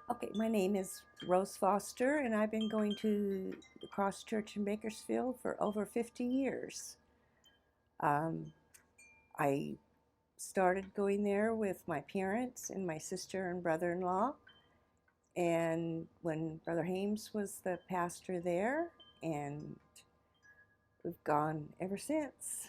Okay, my name is Rose Foster, and I've been going to the Cross Church in Bakersfield for over 50 years. Um, I started going there with my parents and my sister and brother in law, and when Brother Hames was the pastor there, and we've gone ever since.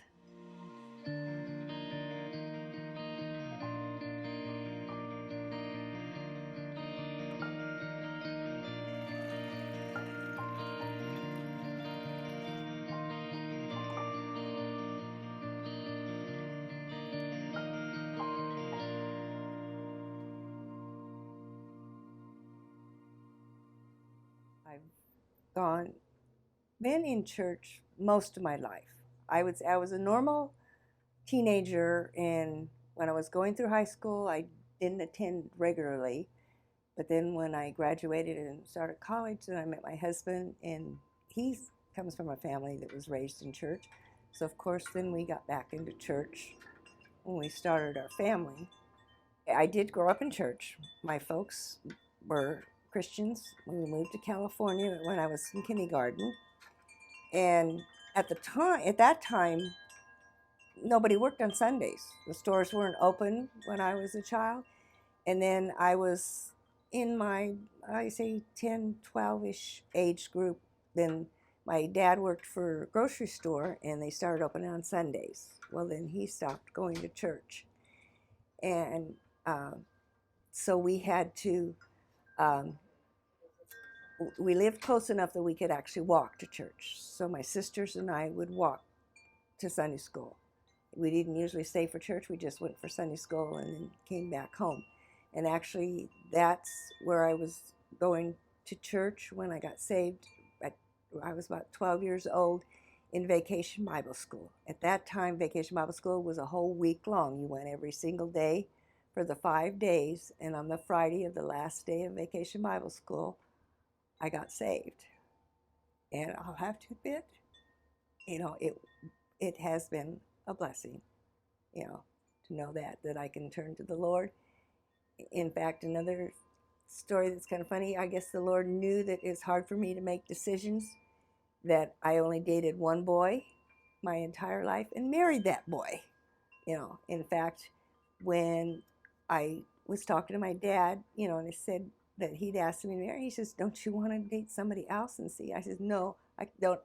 I've gone, been in church most of my life. I was a normal teenager, and when I was going through high school, I didn't attend regularly. But then when I graduated and started college, then I met my husband, and he comes from a family that was raised in church. So of course, then we got back into church when we started our family. I did grow up in church. My folks were Christians when we moved to California when I was in kindergarten. And at that time, nobody worked on Sundays. The stores weren't open when I was a child. And then I was in my, I say 10, 12-ish age group. Then my dad worked for a grocery store and they started opening on Sundays. Well, then he stopped going to church. And uh, so we had to, um, we lived close enough that we could actually walk to church. So my sisters and I would walk to Sunday school. We didn't usually stay for church. We just went for Sunday school and then came back home. And actually, that's where I was going to church when I got saved. I was about 12 years old in Vacation Bible School. At that time, Vacation Bible School was a whole week long. You went every single day for the 5 days. And on the Friday of the last day of Vacation Bible School, I got saved. And I'll have to admit, you know, it has been a blessing, you know, to know that I can turn to the Lord. In fact, another story that's kind of funny, I guess the Lord knew that it's hard for me to make decisions, that I only dated one boy my entire life and married that boy. In fact, when I was talking to my dad, and I said that he'd asked me to marry, he says, "Don't you want to date somebody else and see?" I said, "No, I don't.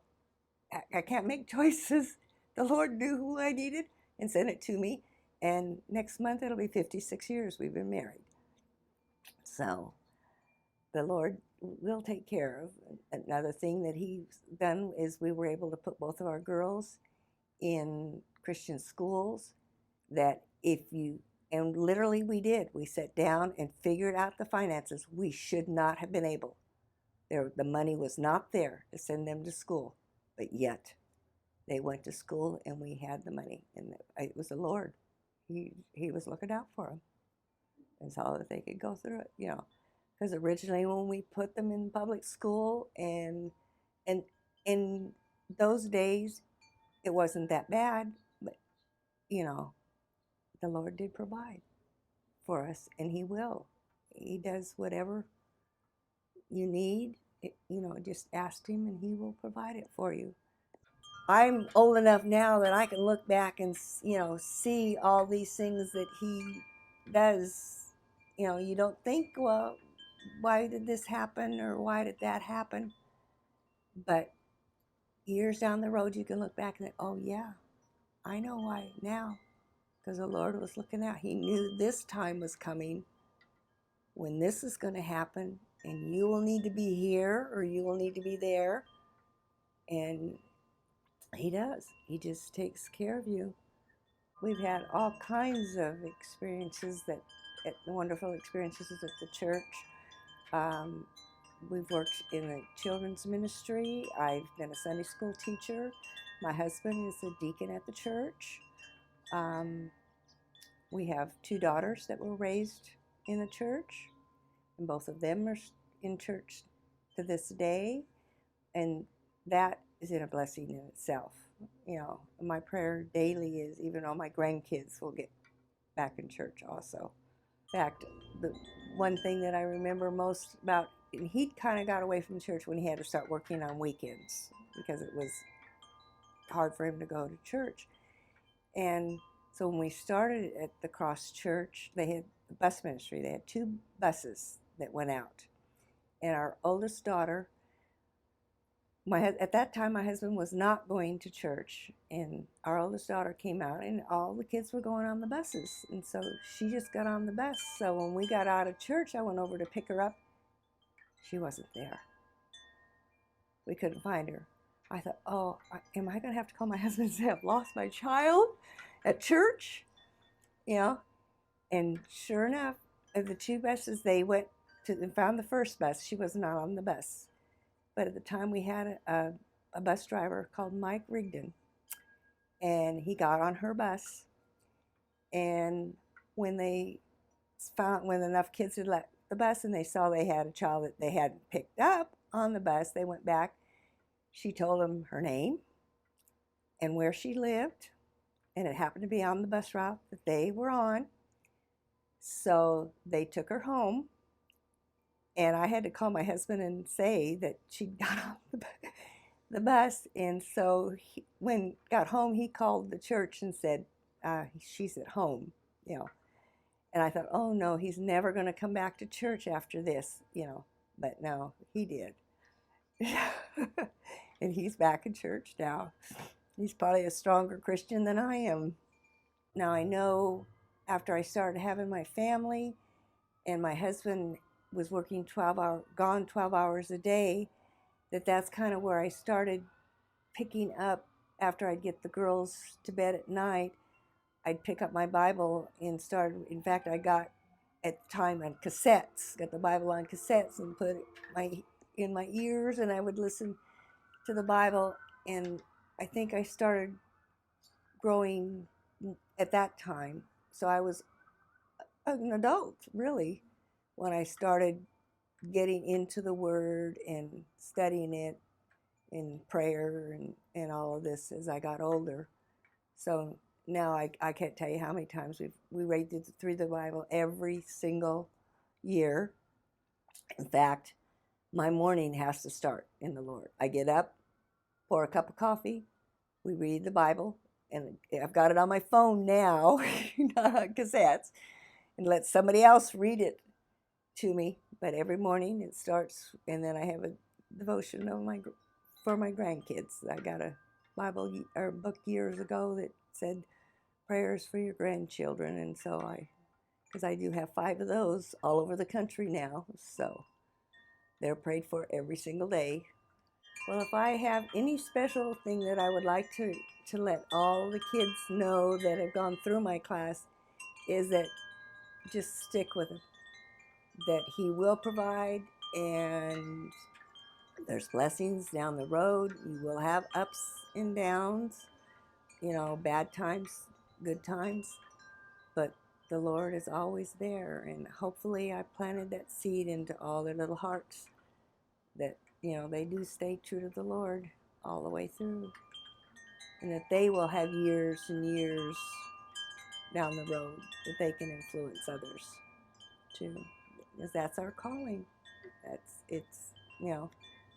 I can't make choices." The Lord knew who I needed and sent it to me. And next month it'll be 56 years we've been married. So the Lord will take care of. Another thing that He's done is we were able to put both of our girls in Christian schools. That if you, and literally we did, we sat down and figured out the finances. We should not have been able. The money was not there to send them to school, but yet they went to school and we had the money. And it was the Lord. He was looking out for them. And so that they could go through it. Because originally when we put them in public school and in those days it wasn't that bad, but you know the Lord did provide for us, and He will. He does whatever you need. Just ask Him and He will provide it for you. I'm old enough now that I can look back and see all these things that He does. You don't think, well, why did this happen or why did that happen? But years down the road, you can look back and think, oh, yeah, I know why now. Because the Lord was looking out. He knew this time was coming when this is going to happen, and you will need to be here or you will need to be there. And He does. He just takes care of you. We've had all kinds of experiences wonderful experiences at the church. Um, we've worked in the children's ministry. I've been a Sunday school teacher. My husband is a deacon at the church. Um, we have two daughters that were raised in the church, and both of them are in church to this day. And that is a blessing in itself. My prayer daily is even all my grandkids will get back in church also. fact, the one thing that I remember most about, and he kind of got away from church when he had to start working on weekends because it was hard for him to go to church. And so when we started at the Cross Church, they had the bus ministry. They had 2 buses that went out. And our oldest daughter, at that time, my husband was not going to church. And our oldest daughter came out, and all the kids were going on the buses. And so she just got on the bus. So when we got out of church, I went over to pick her up. She wasn't there. We couldn't find her. I thought, oh, am I going to have to call my husband and say I've lost my child at church? You know, and sure enough, the 2 buses, they went to and found the first bus. She was not on the bus. But at the time, we had a bus driver called Mike Rigdon, and he got on her bus. And when enough kids had left the bus and they saw they had a child that they hadn't picked up on the bus, they went back. She told them her name and where she lived, and it happened to be on the bus route that they were on. So they took her home, and I had to call my husband and say that she got on the bus. And so when got home, he called the church and said, she's at home, you know. And I thought, oh no, he's never going to come back to church after this, you know. But no, he did. And he's back in church now. He's probably a stronger Christian than I am. Now I know after I started having my family and my husband was working 12 hours a day, that's kind of where I started picking up. After I'd get the girls to bed at night, I'd pick up my Bible and start. In fact, I got at the time on cassettes, got the Bible on cassettes and put it in my ears, and I would listen to the Bible. And I think I started growing at that time. So I was an adult, really, when I started getting into the Word and studying it in prayer and all of this as I got older. So now I can't tell you how many times we read through the Bible every single year. In fact, my morning has to start in the Lord. I get up, pour a cup of coffee, we read the Bible, and I've got it on my phone now, not on cassettes, and let somebody else read it to me. But every morning it starts, and then I have a devotion for my grandkids. I got a Bible or book years ago that said prayers for your grandchildren, and so because I do have 5 of those all over the country now, so they're prayed for every single day. Well, if I have any special thing that I would like to let all the kids know that have gone through my class is that just stick with it, that He will provide, and there's blessings down the road. You will have ups and downs, you know, bad times, good times, but the Lord is always there, and hopefully I planted that seed into all their little hearts that, you know, they do stay true to the Lord all the way through, and that they will have years and years down the road that they can influence others too, because that's our calling. It's you know,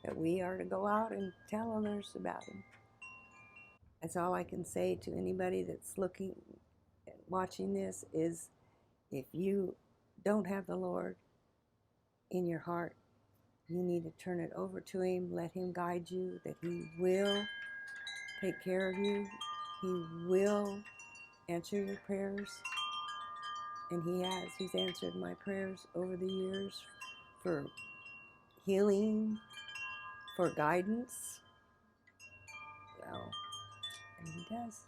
that we are to go out and tell others about Him. That's all I can say to anybody that's watching this is, if you don't have the Lord in your heart, you need to turn it over to Him, let Him guide you, that He will take care of you. He will answer your prayers, and He has. He's answered my prayers over the years for healing, for guidance. Well, and He does.